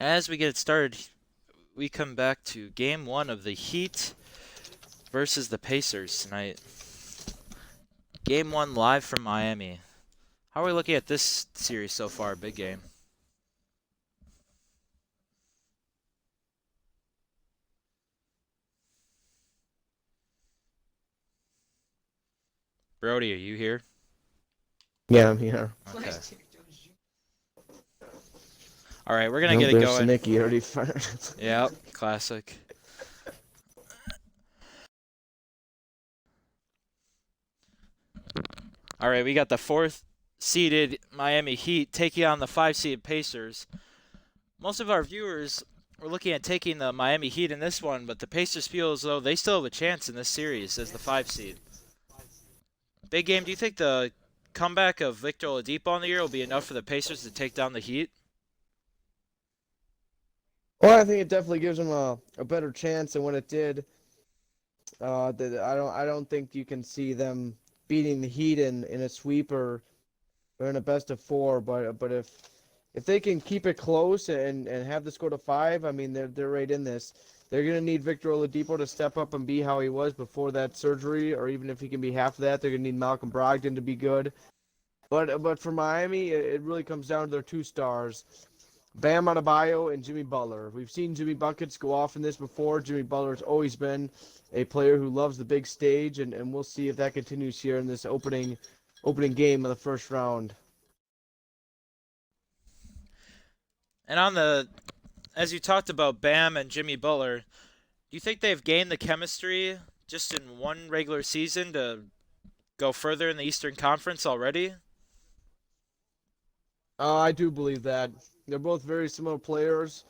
As we get started, we come back to game one of the Heat versus the Pacers tonight. Game one live from Miami. How are we looking at this series so far? Big game. Brody, are you here? Yeah, I'm here. Okay. All right, we're going to Nope, get it there's going. Nicky already fired. Yep, classic. All right, we got the fourth seeded Miami Heat taking on the 5 seeded Pacers. Most of our viewers were looking at taking the Miami Heat in this one, but the Pacers feel as though they still have a chance in this series as the 5 seed. Big game, do you think the comeback of Victor Oladipo on the year will be enough for the Pacers to take down the Heat? Well, I think it definitely gives them a better chance than what it did. I don't think you can see them beating the Heat in a sweep or in a best of four. But if they can keep it close and have this go to five, I mean they're right in this. They're gonna need Victor Oladipo to step up and be how he was before that surgery, or even if he can be half of that, they're gonna need Malcolm Brogdon to be good. But for Miami, it really comes down to their two stars. Bam Adebayo and Jimmy Butler. We've seen Jimmy Buckets go off in this before. Jimmy Butler's always been a player who loves the big stage, and we'll see if that continues here in this opening game of the first round. And as you talked about Bam and Jimmy Butler, do you think they've gained the chemistry just in one regular season to go further in the Eastern Conference already? I do believe that. They're both very similar players,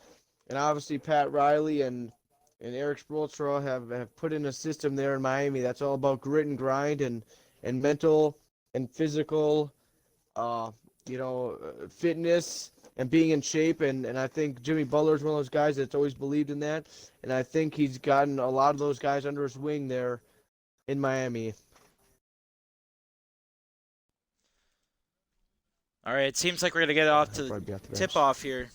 and obviously Pat Riley and Eric Spoelstra have put in a system there in Miami that's all about grit and grind and mental and physical, uh, fitness and being in shape. And I think Jimmy Butler is one of those guys that's always believed in that, and I think he's gotten a lot of those guys under his wing there in Miami. All right, it seems like we're going to get off to the Probably be off the bench. tip-off here.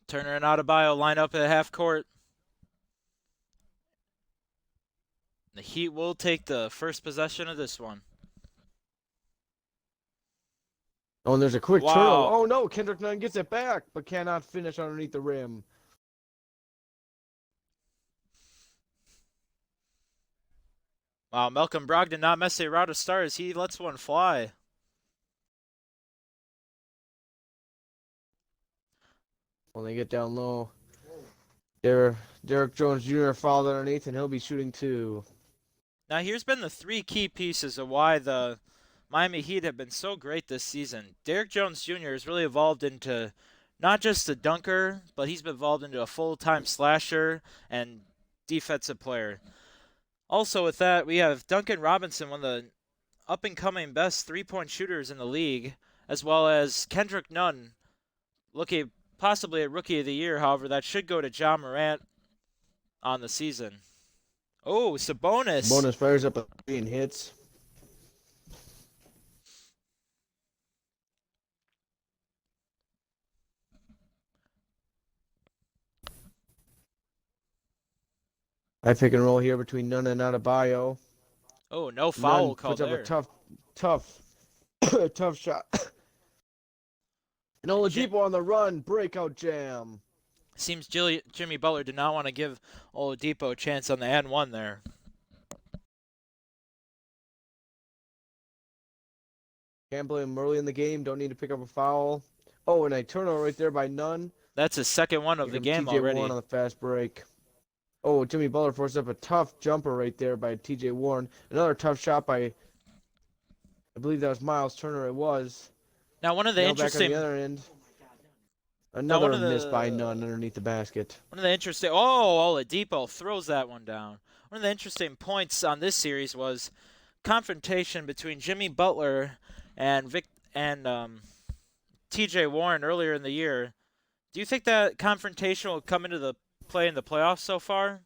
Turner and Adebayo line up at half court. The Heat will take the first possession of this one. Oh, and there's a quick Wow. turnover. Oh no, Kendrick Nunn gets it back, but cannot finish underneath the rim. Wow, Malcolm Brogdon not messing around to start as he lets one fly. When they get down low, Derek Jones Jr. fouled underneath, and he'll be shooting two. Now here's been the three key pieces of why the Miami Heat have been so great this season. Derek Jones Jr. has really evolved into not just a dunker, but he's been evolved into a full-time slasher and defensive player. Also with that, we have Duncan Robinson, one of the up-and-coming best three-point shooters in the league, as well as Kendrick Nunn, looking possibly a Rookie of the Year. However, that should go to Ja Morant on the season. Oh, Sabonis. Sabonis fires up a three and hits. I pick and roll here between Nunn and Adebayo. Oh, no foul Nunn call puts up there. a tough shot. And Oladipo on the run, breakout jam. Seems Jimmy Butler did not want to give Oladipo a chance on the and one there. Can't blame him early in the game. Don't need to pick up a foul. Oh, and a turnover right there by Nunn. That's his second one of the game TJ already. Warren on the fast break. Oh, Jimmy Butler forced up a tough jumper right there by TJ Warren. Another tough shot by, I believe that was Miles Turner. It was. Now one of the Back on interesting the other end. Another one of miss by the- Nunn underneath the basket. One of the interesting Oladipo throws that one down. One of the interesting points on this series was confrontation between Jimmy Butler and TJ Warren earlier in the year. Do you think that confrontation will come into the play in the playoffs so far?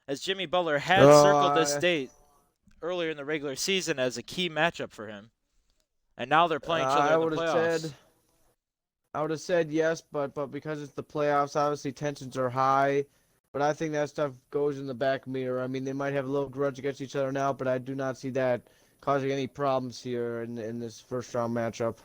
As Jimmy Butler had circled this date earlier in the regular season as a key matchup for him. And now they're playing each other I in the would have playoffs. said yes, but because it's the playoffs, obviously tensions are high. But I think that stuff goes in the back mirror. I mean, they might have a little grudge against each other now, but I do not see that causing any problems here in this first round matchup.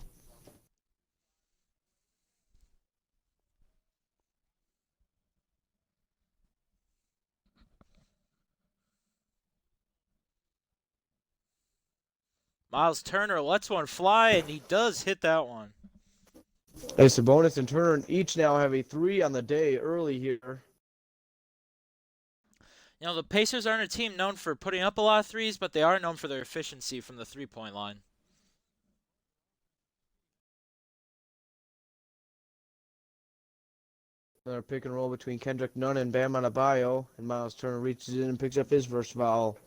Miles Turner lets one fly, and he does hit that one. Hey, Sabonis and Turner each now have a 3 on the day early here. You know, the Pacers aren't a team known for putting up a lot of threes, but they are known for their efficiency from the three-point line. Another pick and roll between Kendrick Nunn and Bam Adebayo, and Miles Turner reaches in and picks up his first foul.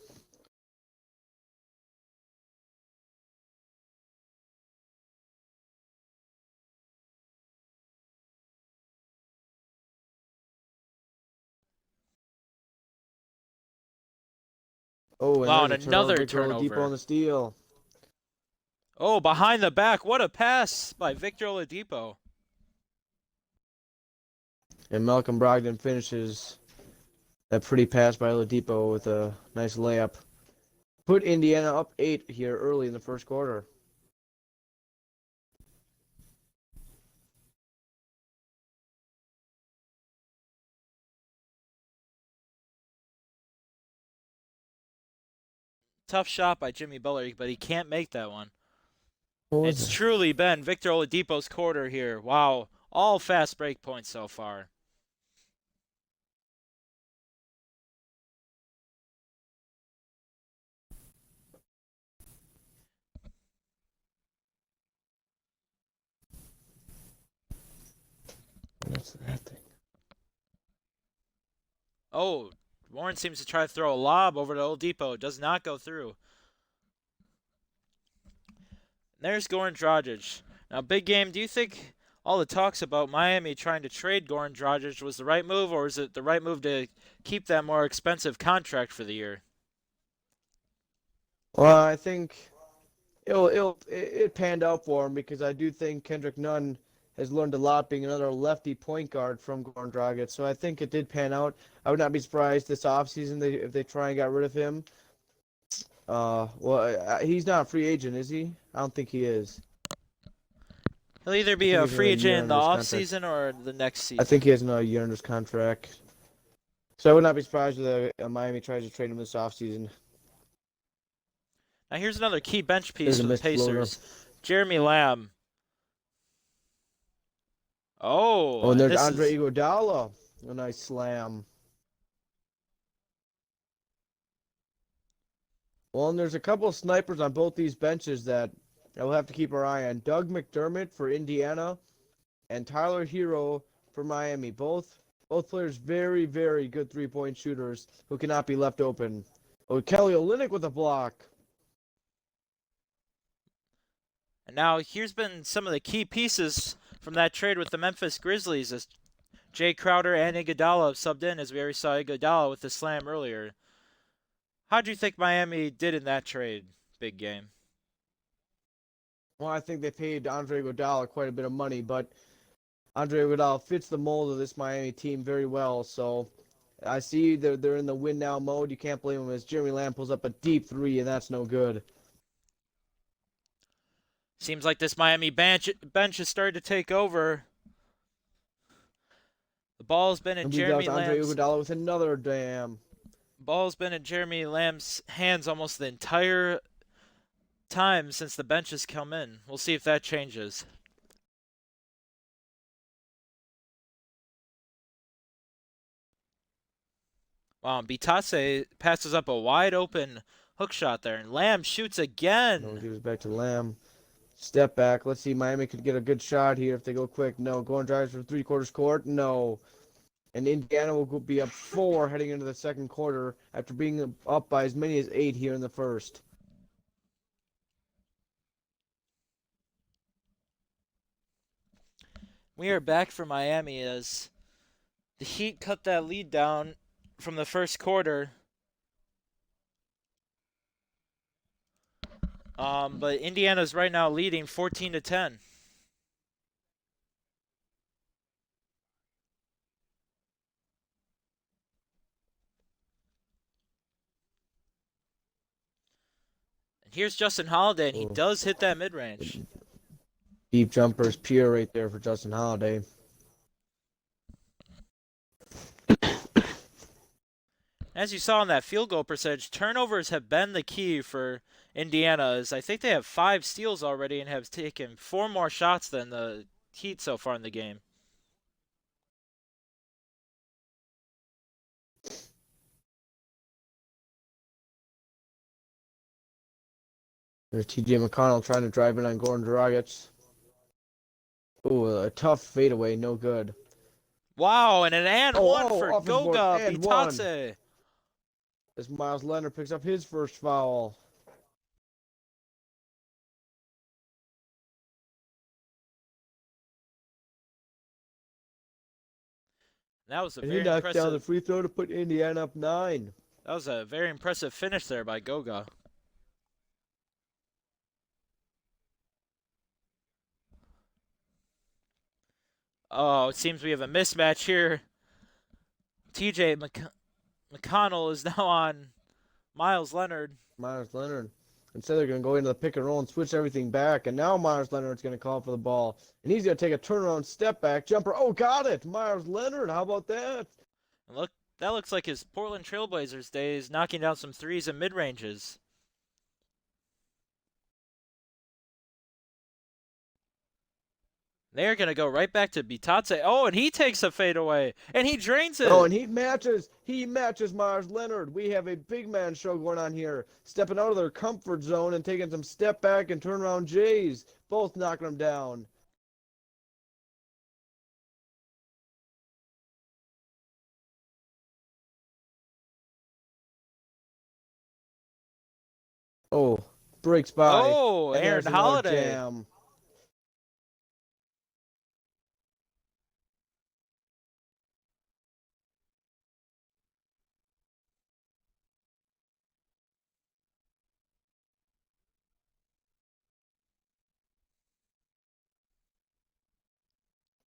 Oh, and Wow, there's and a turnover. another Victor Oladipo on turnover. the steal. Oh, behind the back. What a pass by Victor Oladipo. And Malcolm Brogdon finishes that pretty pass by Oladipo with a nice layup. Put Indiana up 8 here early in the first quarter. Tough shot by Jimmy Butler, but he can't make that one. What was It's it? truly been Victor Oladipo's quarter here. Wow, all fast break points so far. What's that thing? Oh, Warren seems to try to throw a lob over to Oladipo. It does not go through. There's Goran Dragic. Now, big game. Do you think all the talks about Miami trying to trade Goran Dragic was the right move, or is it the right move to keep that more expensive contract for the year? Well, I think it panned out for him because I do think Kendrick Nunn has learned a lot being another lefty point guard from Goran Dragic. So I think it did pan out. I would not be surprised this offseason if they try and got rid of him. He's not a free agent, is he? I don't think he is. He'll either I be think a he's another free agent year in the under his contract. offseason or the next I think season. he has another year under his contract. So I would not be surprised if Miami tries to trade him this offseason. Now, here's another key bench piece There's a for the missed floater. Pacers. Jeremy Lamb. Oh, Oh, and and there's this Andre is Iguodala. A nice slam. Well, and there's a couple of snipers on both these benches that we'll have to keep our eye on. Doug McDermott for Indiana and Tyler Hero for Miami. Both players very, very good three-point shooters who cannot be left open. Oh, Kelly Olynyk with a block. And now here's been some of the key pieces from that trade with the Memphis Grizzlies as Jay Crowder and Iguodala subbed in, as we already saw Iguodala with the slam earlier. How do you think Miami did in that trade? Big game. Well, I think they paid Andre Iguodala quite a bit of money, but Andre Iguodala fits the mold of this Miami team very well. So I see they're in the win now mode. You can't blame them as Jeremy Lamb pulls up a deep three, and that's no good. Seems like this Miami bench has started to take over. The ball's been in I believe that was Jeremy Andre Lamb's Iguodala with another damn. ball's been in Jeremy Lamb's hands almost the entire time since the bench has come in. We'll see if that changes. Wow, and Bitase passes up a wide open hook shot there, and Lamb shoots No, again. gives back to Lamb. Step back. Let's see. Miami could get a good shot here if they go quick. No. Going drives for three-quarters court. No. And Indiana will be up 4 heading into the second quarter after being up by as many as 8 here in the first. We are back for Miami as the Heat cut that lead down from the first quarter. But Indiana's right now leading 14-10. And here's Justin Holiday, and he Oh, does hit that mid-range. deep jumpers pure right there for Justin Holiday. As you saw in that field goal percentage, turnovers have been the key for Indiana. As I think they have 5 steals already and have taken 4 more shots than the Heat so far in the game. There's T.J. McConnell trying to drive in on Goran Dragic. Ooh, a tough fadeaway, no good. Wow, and an and one for Off his board, Goga and one. Bitadze. As Miles Leonard picks up his first foul. That was a And he very knocks down the impressive. free throw to put Indiana up 9. That was a very impressive finish there by Goga. Oh, it seems we have a mismatch here. TJ McConnell is now on Miles Leonard. Myers Leonard. Instead, they're going to go into the pick and roll and switch everything back. And now Myers Leonard's going to call for the ball. And he's going to take a turnaround step back jumper. Oh, got it. Myers Leonard. How about that? And look, that looks like his Portland Trailblazers days, knocking down some threes and mid ranges. They're going to go right back to Bitadze. Oh, and he takes a fadeaway, and he drains it. Oh, and he matches Myers Leonard. We have a big man show going on here. Stepping out of their comfort zone and taking some step back and turnaround Jays. Both knocking them down. Oh, breaks by. Oh, And Aaron there's another Holiday. jam.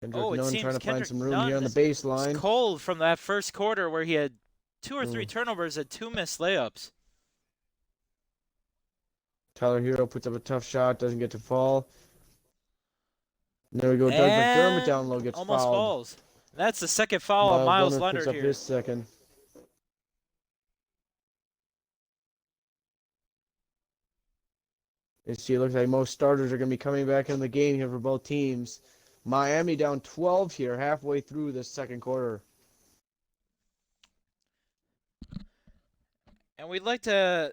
Kendrick Oh, it Nunn seems trying to find Kendrick some room here Nunn on the is baseline. cold from that first quarter where he had 2 or 3 Mm. turnovers and 2 missed layups. Tyler Hero puts up a tough shot, doesn't get to fall. And there we go. Doug McDermott down And low gets almost fouled. falls. That's the second foul on Miles Miles Leonard picks Leonard up here. his second. You see, it looks like most starters are going to be coming back in the game here for both teams. Miami down 12 here, halfway through this second quarter. And we'd like to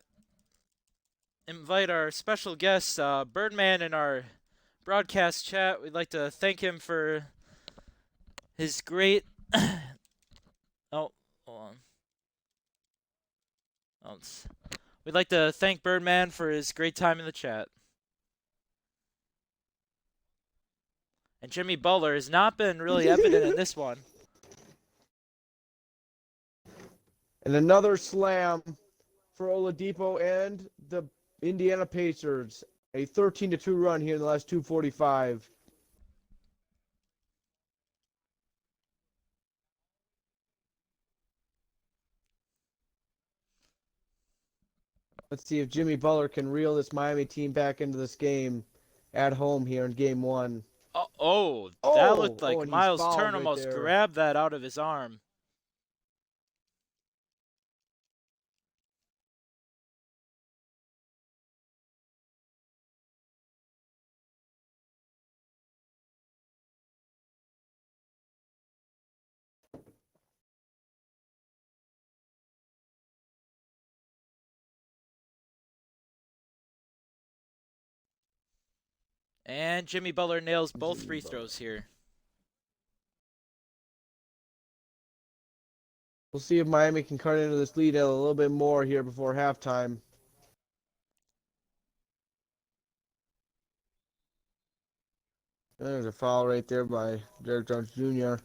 invite our special guest, Birdman, in our broadcast chat. We'd like to thank him for his great. Oh, hold on. Oh, we'd like to thank Birdman for his great time in the chat. And Jimmy Butler has not been really evident in this one. And another slam for Oladipo and the Indiana Pacers. A 13-2 run here in the last 2:45. Let's see if Jimmy Butler can reel this Miami team back into this game at home here in game 1. That looked like And he's Miles fouled Turner right almost there. grabbed that out of his arm. And Jimmy Butler nails both free throws here. We'll see if Miami can cut into this lead a little bit more here before halftime. There's a foul right there by Derrick Jones Jr.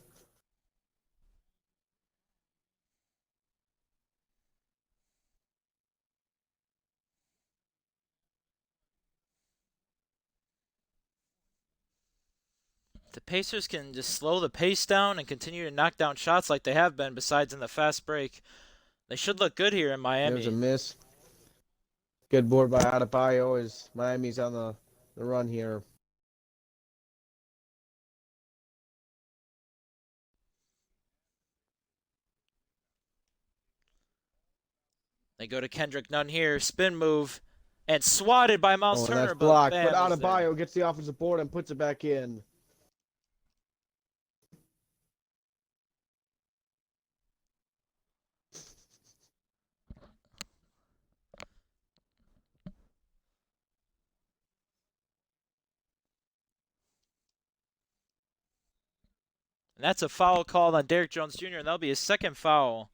The Pacers can just slow the pace down and continue to knock down shots like they have been, besides in the fast break, they should look good here in There's a Miami. miss. Good board by Adebayo as Miami's on the run here. They go to Kendrick Nunn here, spin move, and swatted by Miles Oh, and Turner, that's but blocked. But Bam is there. Adebayo gets the offensive board and puts it back in. And that's a foul called on Derrick Jones Jr., and that'll be his second foul.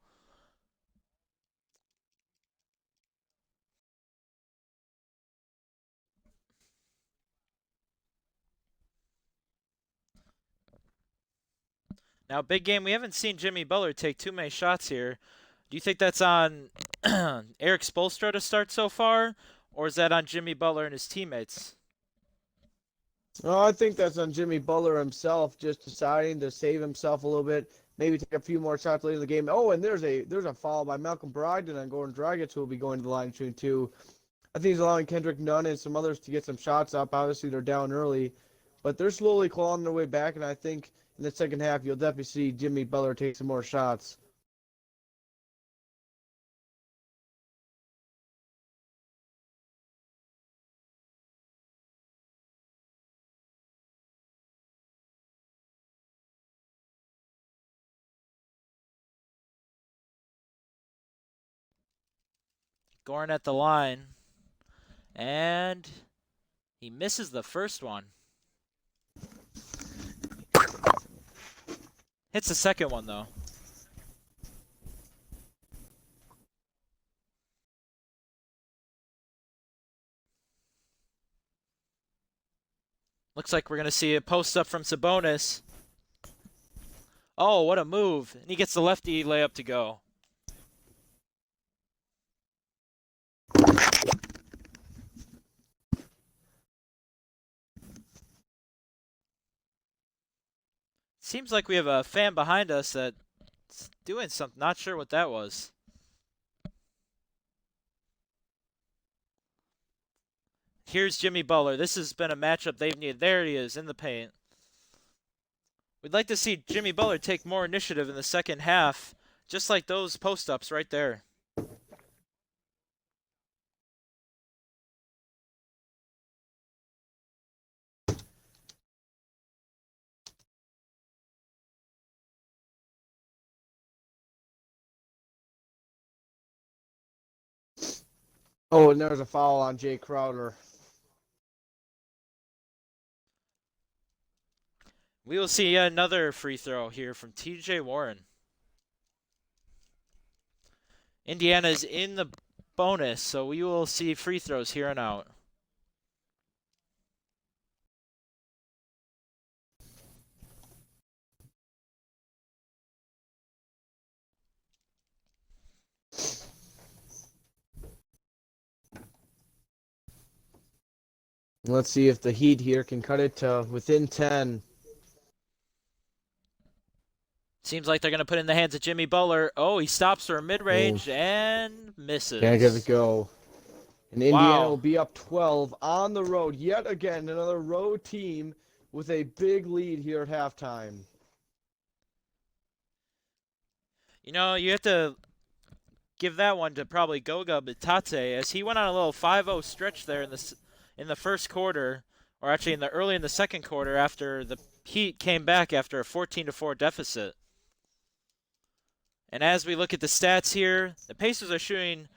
Now, big game, we haven't seen Jimmy Butler take too many shots here. Do you think that's on Eric Spoelstra to start so far, or is that on Jimmy Butler and his teammates? Oh, I think that's on Jimmy Butler himself, just deciding to save himself a little bit, maybe take a few more shots later in the game. Oh, and there's a foul by Malcolm Brogdon on Goran Dragic, who will be going to the line soon too. I think he's allowing Kendrick Nunn and some others to get some shots up. Obviously, they're down early, but they're slowly clawing their way back, and I think in the second half you'll definitely see Jimmy Butler take some more shots. Goran at the line, and he misses the first one. Hits the second one, though. Looks like we're going to see a post up from Sabonis. Oh, what a move. And he gets the lefty layup to go. Seems like we have a fan behind us that's doing something. Not sure what that was. Here's Jimmy Butler. This has been a matchup they've needed. There he is in the paint. We'd like to see Jimmy Butler take more initiative in the second half, just like those post-ups right there. Oh, and there's a foul on Jay Crowder. We will see another free throw here from TJ Warren. Indiana's in the bonus, so we will see free throws here and out. Let's see if the Heat here can cut it to within 10. Seems like they're going to put it in the hands of Jimmy Butler. Oh, he stops for a mid-range and misses. Can't get it go. And Indiana Wow. will be up 12 on the road. Yet again, another road team with a big lead here at halftime. You know, you have to give that one to probably Goga Bitadze, as he went on a little 5-0 stretch there in the first quarter, or actually early in the second quarter after the Heat came back after a 14-4 deficit. And as we look at the stats here, the Pacers are shooting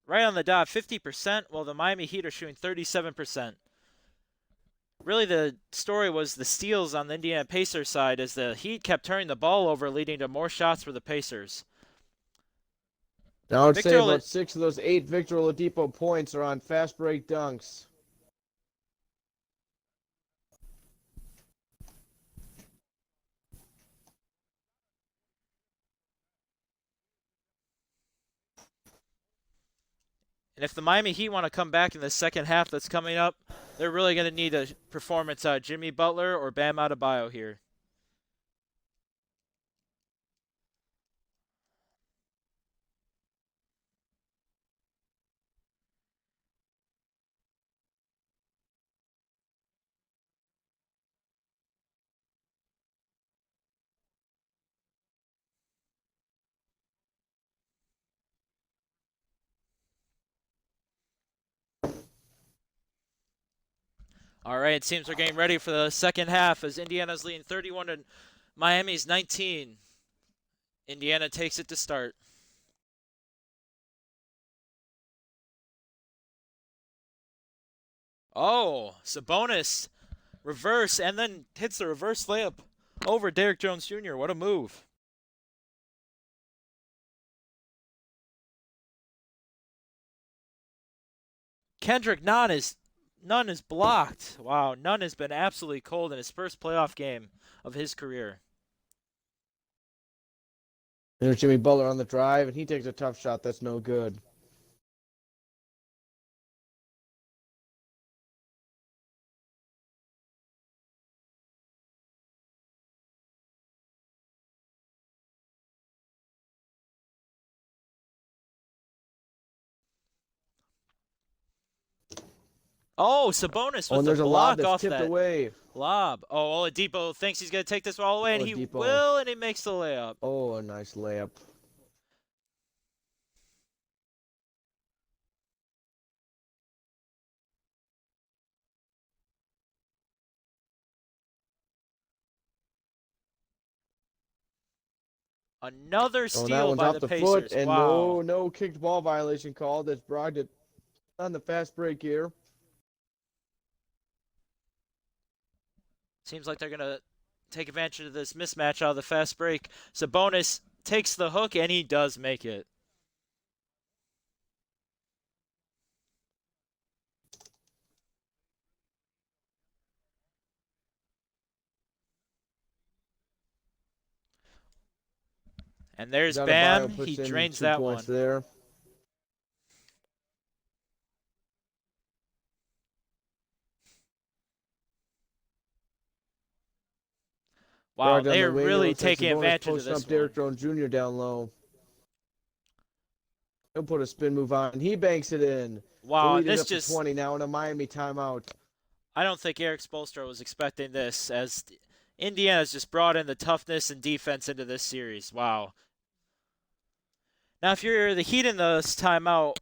right on the dot, 50%, while the Miami Heat are shooting 37%. Really, the story was the steals on the Indiana Pacers side, as the Heat kept turning the ball over, leading to more shots for the Pacers. Now, I would say about 6 of those 8 Victor Oladipo points are on fast break dunks. And if the Miami Heat want to come back in the second half that's coming up, they're really going to need a performance out of Jimmy Butler or Bam Adebayo here. All right, it seems we're getting ready for the second half as Indiana's leading 31 to Miami's 19. Indiana takes it to start. Oh, Sabonis reverse and then hits the reverse layup over Derrick Jones Jr. What a move. Kendrick Nunn is blocked. Wow, Nunn has been absolutely cold in his first playoff game of his career. There's Jimmy Butler on the drive, and he takes a tough shot. That's no good. Oh, Sabonis Oh, with and the there's a lob block that's off tipped that away. lob. Oh, Oladipo thinks he's going to take this all the way, and he Oladipo. will, and he makes the layup. Oh, a nice layup. Another Oh, that steal one's by off the the Pacers. foot, and Wow. no kicked ball violation called. That's Brogdon on the fast break here. Seems like they're going to take advantage of this mismatch out of the fast break. Sabonis takes the hook, and he does make it. And there's Bam. Adebayo He puts in drains 2 that points one. there. Wow, Brogdon on they the are wing. It really looks like taking Sabonis advantage of posting this up Derrick one. Jones Jr. down low. He'll put a spin move on. He banks it in. The Wow, lead and is this up to just, 20 now in a Miami timeout. I don't think Eric Spoelstra was expecting this, as Indiana's just brought in the toughness and defense into this series. Wow. Now, if you're the Heat in this timeout,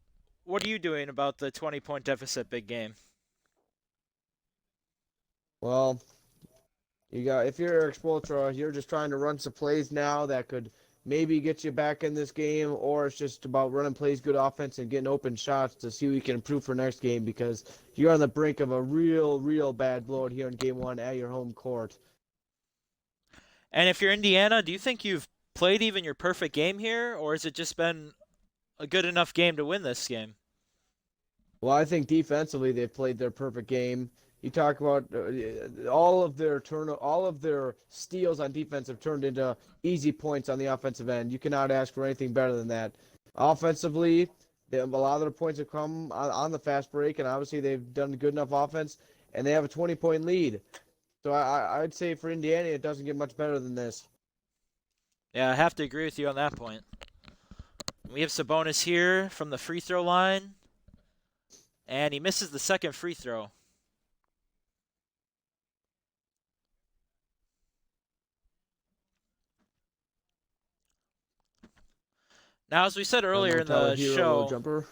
what are you doing about the 20-point deficit big game? Well, if you're Eric Spoelstra, you're just trying to run some plays now that could maybe get you back in this game, or it's just about running plays, good offense, and getting open shots to see what you can improve for next game because you're on the brink of a real bad blowout here in game 1 at your home court. And if you're Indiana, do you think you've played even your perfect game here, or has it just been a good enough game to win this game? Well, I think defensively they've played their perfect game. You talk about all of their steals on defense have turned into easy points on the offensive end. You cannot ask for anything better than that. Offensively, a lot of their points have come on the fast break, and obviously they've done good enough offense, and they have a 20-point lead. So I'd say for Indiana, it doesn't get much better than this. Yeah, I have to agree with you on that point. We have Sabonis here from the free throw line, and he misses the second free throw. Now, as we said earlier in Tyler the Hero, little show, jumper.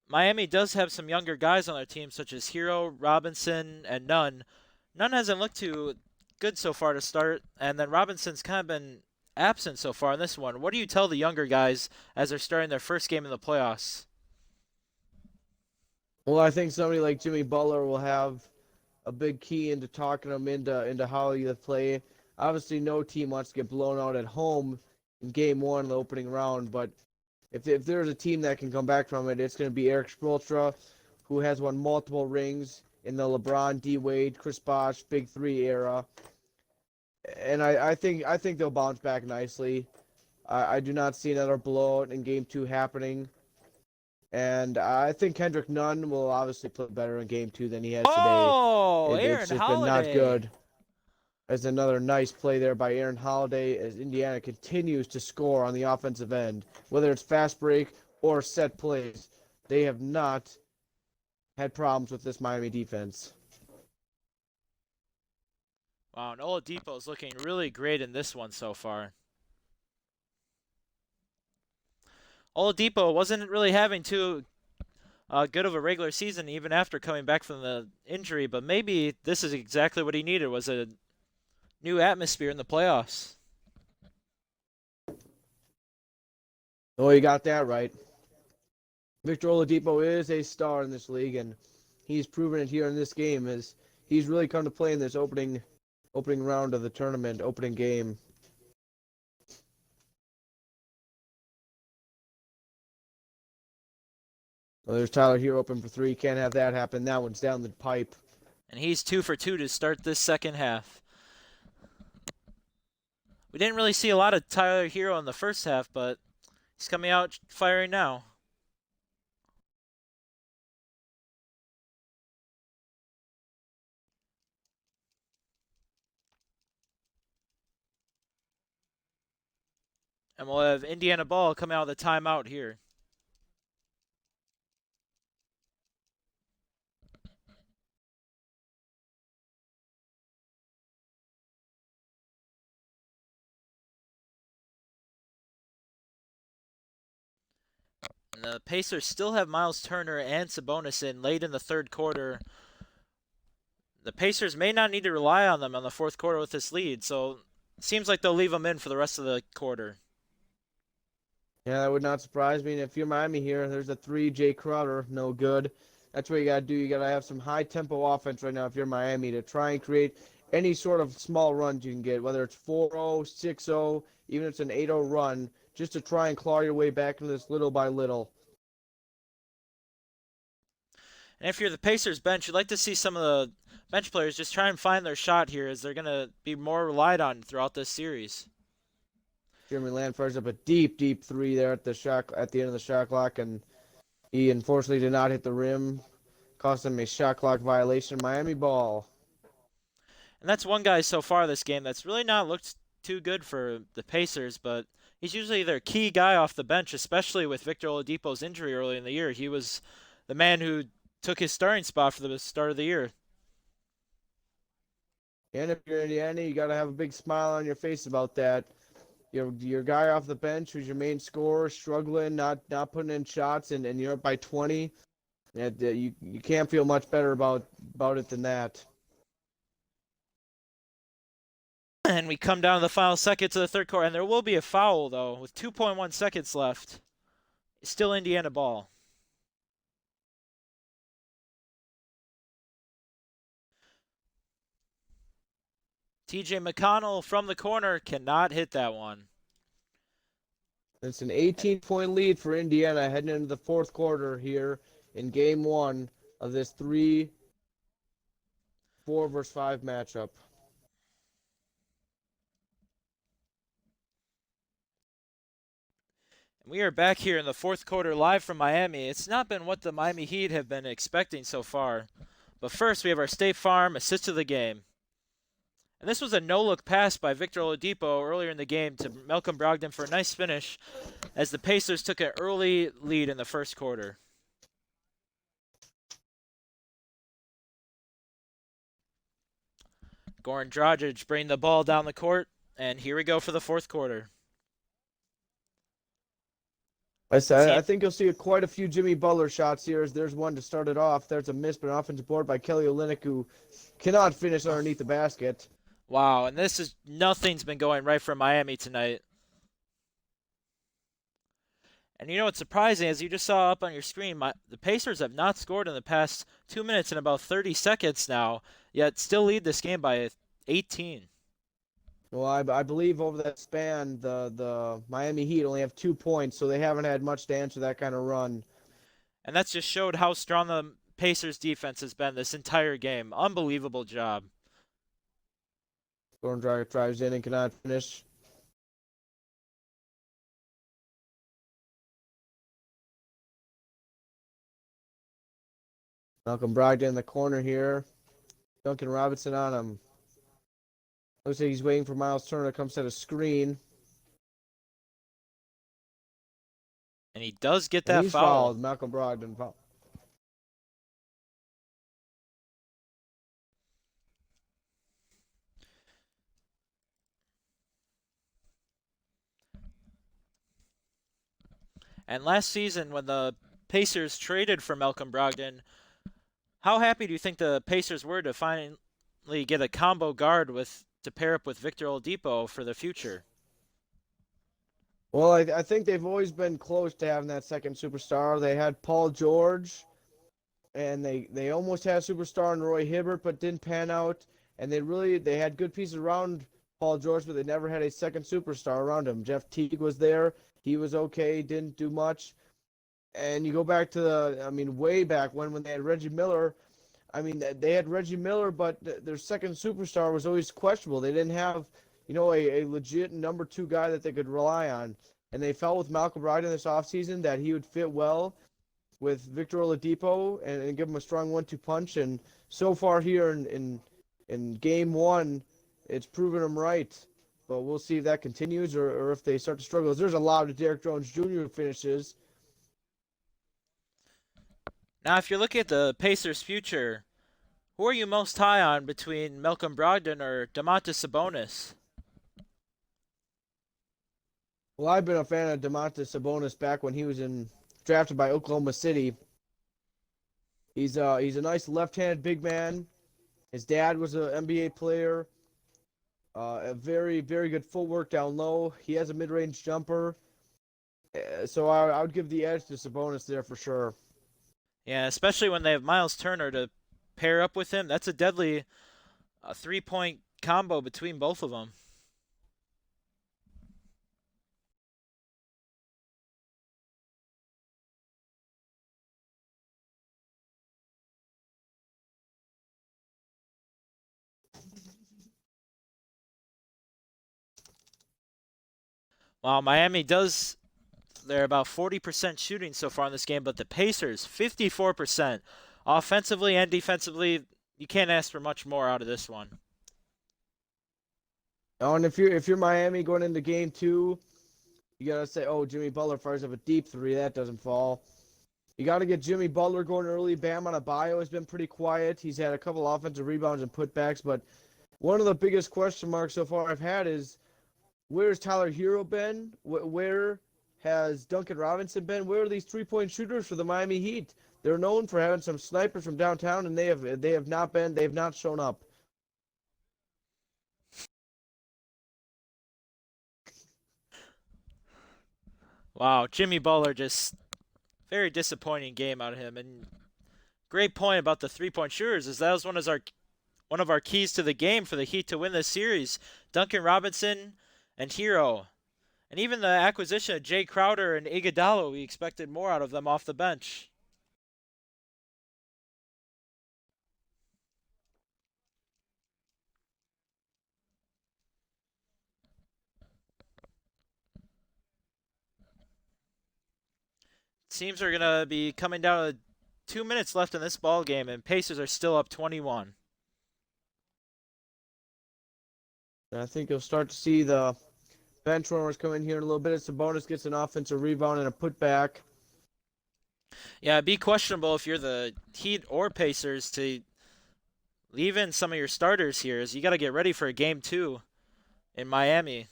Miami does have some younger guys on their team, such as Hero, Robinson, and Nunn. Nunn hasn't looked too good so far to start, and then Robinson's kind of been absent so far in this one. What do you tell the younger guys as they're starting their first game in the playoffs? Well, I think somebody like Jimmy Butler will have a big key into talking them into how you play. Obviously, no team wants to get blown out at home in game 1 of the opening round, but if there's a team that can come back from it, it's going to be Eric Spoelstra, who has won multiple rings in the LeBron, D Wade, Chris Bosh, Big Three era, and I think they'll bounce back nicely. I do not see another blowout in game 2 happening. And I think Kendrick Nunn will obviously play better in game 2 than he has today. Oh, It's Aaron just been not Holiday. good. As another nice play there by Aaron Holiday as Indiana continues to score on the offensive end, whether it's fast break or set plays. They have not had problems with this Miami defense. Wow, and Oladipo is looking really great in this one so far. Oladipo wasn't really having too good of a regular season even after coming back from the injury, but maybe this is exactly what he needed was a new atmosphere in the playoffs. Oh, you got that right. Victor Oladipo is a star in this league, and he's proven it here in this game as he's really come to play in this opening round of the tournament, opening game. Well, there's Tyler here open for three. Can't have that happen. That one's down the pipe. And he's 2 for 2 to start this second half. We didn't really see a lot of Tyler Hero in the first half, but he's coming out firing now. And we'll have Indiana ball coming out of the timeout here. And the Pacers still have Miles Turner and Sabonis in late in the third quarter. The Pacers may not need to rely on them on the fourth quarter with this lead, so it seems like they'll leave them in for the rest of the quarter. Yeah, that would not surprise me. And if you're Miami here, there's a three, Jay Crowder, no good. That's what you got to do. You got to have some high tempo offense right now if you're Miami to try and create any sort of small runs you can get, whether it's 4-0, 6-0, even if it's an 8-0 run, just to try and claw your way back into this little by little. And if you're the Pacers bench, you'd like to see some of the bench players just try and find their shot here as they're going to be more relied on throughout this series. Jeremy Lamb fires up a deep, deep three there at the end of the shot clock, and he unfortunately did not hit the rim. Cost them a shot clock violation. Miami ball. And that's one guy so far this game that's really not looked too good for the Pacers, but he's usually their key guy off the bench, especially with Victor Oladipo's injury early in the year. He was the man who took his starting spot for the start of the year. And if you're Indiana, you got to have a big smile on your face about that. Your guy off the bench who's your main scorer, struggling, not putting in shots, and you're up by 20. You can't feel much better about it than that. And we come down to the final seconds of the third quarter, and there will be a foul, though, with 2.1 seconds left. It's still Indiana ball. TJ McConnell from the corner cannot hit that one. It's an 18-point lead for Indiana heading into the fourth quarter here in game 1 of this 4 versus 5 matchup. We are back here in the fourth quarter live from Miami. It's not been what the Miami Heat have been expecting so far. But first, we have our State Farm assist of the game. And this was a no-look pass by Victor Oladipo earlier in the game to Malcolm Brogdon for a nice finish as the Pacers took an early lead in the first quarter. Goran Dragic bringing the ball down the court, and here we go for the fourth quarter. I think you'll see quite a few Jimmy Butler shots here. As there's one to start it off. There's a miss, but an offensive board by Kelly Olynyk, who cannot finish underneath the basket. Wow, and nothing's been going right for Miami tonight. And you know what's surprising, as you just saw up on your screen, the Pacers have not scored in the past 2 minutes and about 30 seconds now, yet still lead this game by 18. Well, I believe over that span, the Miami Heat only have 2 points, so they haven't had much to answer that kind of run. And that's just showed how strong the Pacers defense has been this entire game. Unbelievable job. Goran Dragic drives in and cannot finish. Malcolm Brogdon in the corner here. Duncan Robinson on him. Looks like he's waiting for Miles Turner to come set a screen. And he does get And that he's foul. fouled. Malcolm Brogdon fouled. And last season, when the Pacers traded for Malcolm Brogdon, how happy do you think the Pacers were to finally get a combo guard to pair up with Victor Oladipo for the future? Well, I think they've always been close to having that second superstar. They had Paul George, and they almost had a superstar in Roy Hibbert, but didn't pan out. And they had good pieces around Paul George, but they never had a second superstar around him. Jeff Teague was there. He was okay, didn't do much. And you go back to way back when they had Reggie Miller. I mean, they had Reggie Miller, but their second superstar was always questionable. They didn't have, a legit number 2 guy that they could rely on. And they felt with Malcolm Brogdon this offseason that he would fit well with Victor Oladipo and give him a strong 1-2 punch. And so far here in game 1, it's proven him right. But we'll see if that continues or if they start to struggle. There's a lot of Derrick Jones Jr. finishes. Now, if you're looking at the Pacers' future, who are you most high on between Malcolm Brogdon or Domantas Sabonis? Well, I've been a fan of Domantas Sabonis back when he was drafted by Oklahoma City. He's a nice left-handed big man. His dad was an NBA player. A very, very good footwork down low. He has a mid-range jumper. So I would give the edge to Sabonis there for sure. Yeah, especially when they have Miles Turner to pair up with him. That's a deadly 3-point combo between both of them. Wow, Miami does. They're about 40% shooting so far in this game, but the Pacers, 54%. Offensively and defensively, you can't ask for much more out of this one. Oh, and if you're Miami going into game 2, you gotta say, oh, Jimmy Butler fires up a deep 3, that doesn't fall. You got to get Jimmy Butler going early. Bam Adebayo has been pretty quiet. He's had a couple offensive rebounds and putbacks, but one of the biggest question marks so far I've had is, where's Tyler Hero been? Where has Duncan Robinson been? Where are these 3-point shooters for the Miami Heat? They're known for having some snipers from downtown, and they've not shown up. Wow, Jimmy Butler, just very disappointing game out of him. And great point about the 3-point shooters, is that was one of our keys to the game for the Heat to win this series. Duncan Robinson and Hero. And even the acquisition of Jay Crowder and Iguodala, we expected more out of them off the bench. Teams are going to be coming down to 2 minutes left in this ball game, and Pacers are still up 21. And I think you'll start to see the bench warmers come in here in a little bit. Sabonis gets an offensive rebound and a putback. Yeah, it'd be questionable if you're the Heat or Pacers to leave in some of your starters here, as you got to get ready for a game 2 in Miami.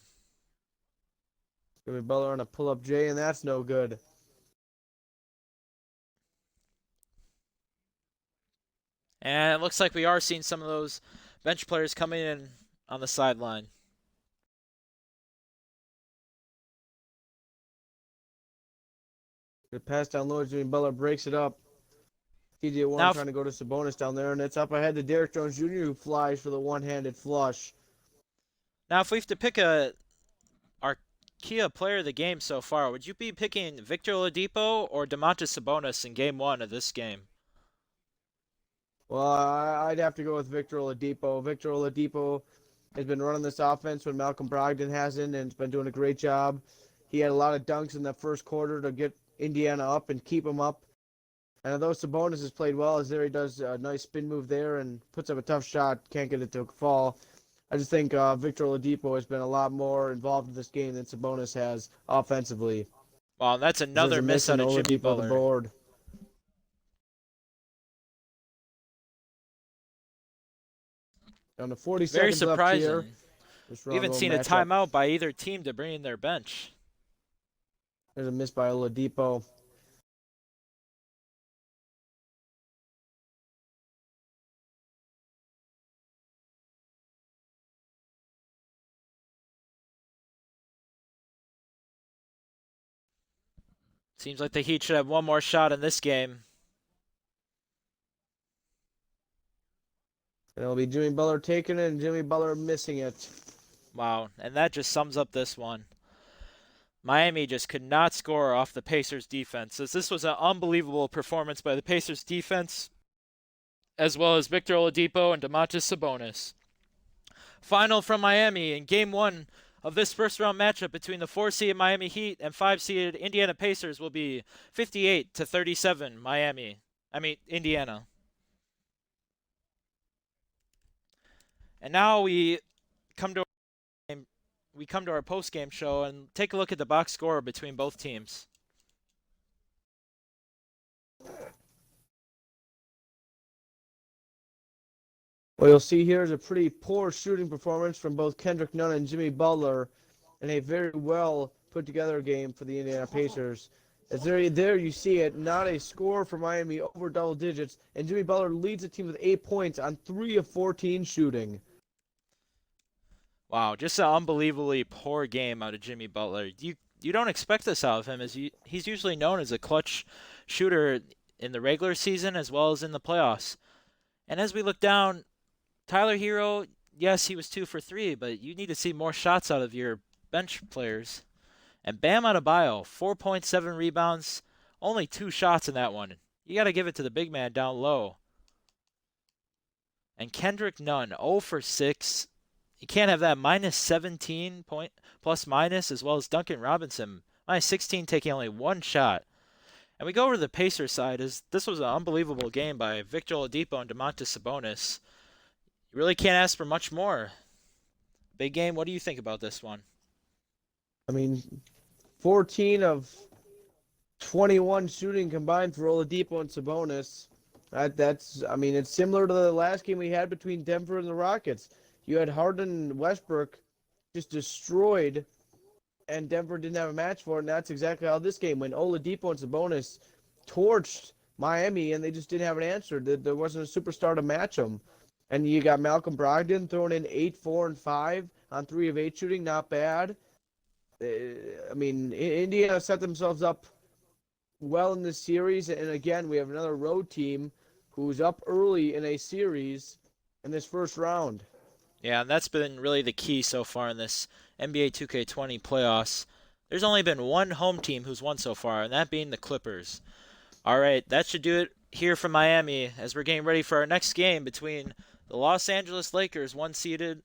Jimmy Butler on a pull-up J, and that's no good. And it looks like we are seeing some of those bench players coming in on the sideline. The pass down low, Jimmy Butler breaks it up. TJ Warren trying to go to Sabonis down there, and it's up ahead to Derrick Jones Jr., who flies for the one-handed flush. Now, if we have to pick our key player of the game so far, would you be picking Victor Oladipo or Domantas Sabonis in game 1 of this game? Well, I'd have to go with Victor Oladipo. Victor Oladipo has been running this offense when Malcolm Brogdon hasn't, and has been doing a great job. He had a lot of dunks in the first quarter to get Indiana up and keep them up. And although Sabonis has played well, as there he does a nice spin move there and puts up a tough shot, can't get it to fall. I just think Victor Oladipo has been a lot more involved in this game than Sabonis has offensively. Well, that's There's another a miss miss out and of Jimmy Oladipo on the Butler. board. Down to 40 Very seconds left here. surprising. This We round haven't one seen a matchup. timeout by either team to bring in their bench. There's a miss by Oladipo. Seems like the Heat should have one more shot in this game. And it'll be Jimmy Butler taking it and Jimmy Butler missing it. Wow, and that just sums up this one. Miami just could not score off the Pacers defense, as this was an unbelievable performance by the Pacers defense, as well as Victor Oladipo and Domantas Sabonis. Final from Miami in Game 1 of this first round matchup between the 4-seeded Miami Heat and 5-seeded Indiana Pacers will be 58-37 Indiana. And now we come to our post-game show and take a look at the box score between both teams. What you'll see here is a pretty poor shooting performance from both Kendrick Nunn and Jimmy Butler, and a very well put together game for the Indiana Pacers. As there you see it, not a score for Miami over double digits, and Jimmy Butler leads the team with 8 points on 3 of 14 shooting. Wow, just an unbelievably poor game out of Jimmy Butler. You don't expect this out of him, as he's usually known as a clutch shooter in the regular season as well as in the playoffs. And as we look down, Tyler Hero, yes, he was 2 for 3, but you need to see more shots out of your bench players. And Bam Adebayo, 4.7 rebounds, only 2 shots in that one. You got to give it to the big man down low. And Kendrick Nunn, 0 for 6. You can't have that. Minus 17 point plus minus, as well as Duncan Robinson, minus 16, taking only 1 shot. And we go over to the Pacers side, as this was an unbelievable game by Victor Oladipo and Domantas Sabonis. You really can't ask for much more. Big game. What do you think about this one? I mean, 14 of 21 shooting combined for Oladipo and Sabonis. It's similar to the last game we had between Denver and the Rockets. You had Harden and Westbrook just destroyed, and Denver didn't have a match for it, and that's exactly how this game went. Oladipo and Sabonis torched Miami, and they just didn't have an answer. There wasn't a superstar to match them. And you got Malcolm Brogdon throwing in 8, 4, and 5 on 3 of 8 shooting. Not bad. Indiana set themselves up well in this series. And again, we have another road team who's up early in a series in this first round. Yeah, and that's been really the key so far in this NBA 2K20 playoffs. There's only been one home team who's won so far, and that being the Clippers. All right, that should do it here from Miami as we're getting ready for our next game between the Los Angeles Lakers, 1-seeded,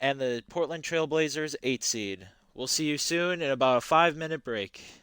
and the Portland Trail Blazers, 8 seed. We'll see you soon in about a 5-minute break.